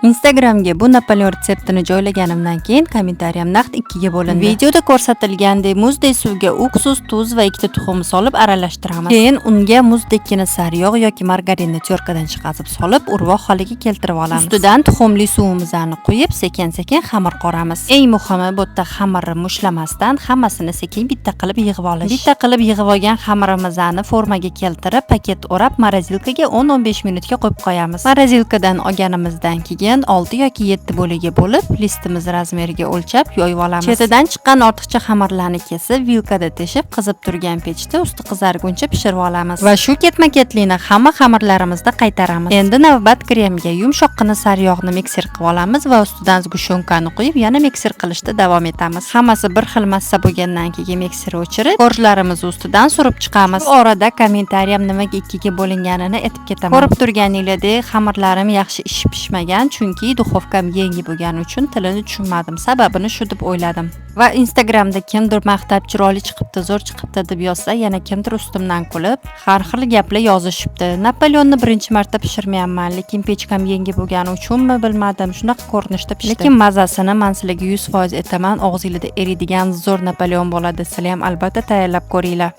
Instagramga bu Napoleon retseptini joylaganimdan keyin kommentariyam naqd 2 ga bo'lindi. Videoda ko'rsatilgandek muzdek suvga уксус, tuz va 2 ta tuxum solib aralashtiramiz. Keyin unga muzdekkina sariyog' yoki margarinni cho'rkadan chiqazib solib, urvoq holiga keltirib olamiz. Ustidan tuxumli suvimizni quyib, sekin-sekin xamir qoramiz. Eng muhimi bu yerda xamirni mushlamasdan hammasini sekin bitta qilib yig'ib olish. Bitta qilib yig'ib olgan xamirimizni formaga keltirib, paket o'rab, morozilkaga 10-15 minutga qo'yib qo'yamiz. Morozilkadan olganimizdan keyin 6 yoki 7 bo'lakga bo'lib, listimiz razmeriga o'lchab yoyib olamiz. Chetidan chiqqan ortiqcha xamirlarni kesib, vilkada teshib, qizib turgan pechda usti qizarguncha pishirib olamiz. Va shu ketma-ketlikni hamma xamirlarimizda qaytaramiz. Endi navbat kremga yumshoqqina sariyog'ni mikser qilib olamiz va ustidan zgushonkani quyib, yana mikser qilishda davom etamiz. Hammasi bir xil massa bo'lgandan keyin mikserni o'chirib, korjlarimiz ustidan surib chiqamiz. Bu orada kommentariyam nimaga 2 ga bo'linganini aytib ketaman. Ko'rib turganinglardek, xamirlarim yaxshi pishmagan, chunki duxovkam yangi bo'lgani uchun tilini tushunmadim. Sababini shu deb o'yladim. Va Instagramda kimdir maqtab chiroyli chiqibdi, zo'r chiqibdi deb yozsa, yana kimdir ustimdan kulib, har xil gaplar yozishibdi. Napoleonni birinchi marta pishirmayapman, lekin pechkam yangi bo'lgani uchunmi bilmadim, shunaqa ko'rinishda pishdi. Lekin mazasini men sizlarga 100% aytaman, og'zingizda eriydigan zo'r Napoleon bo'ladi. Sizlar ham albatta tayyorlab ko'ringlar.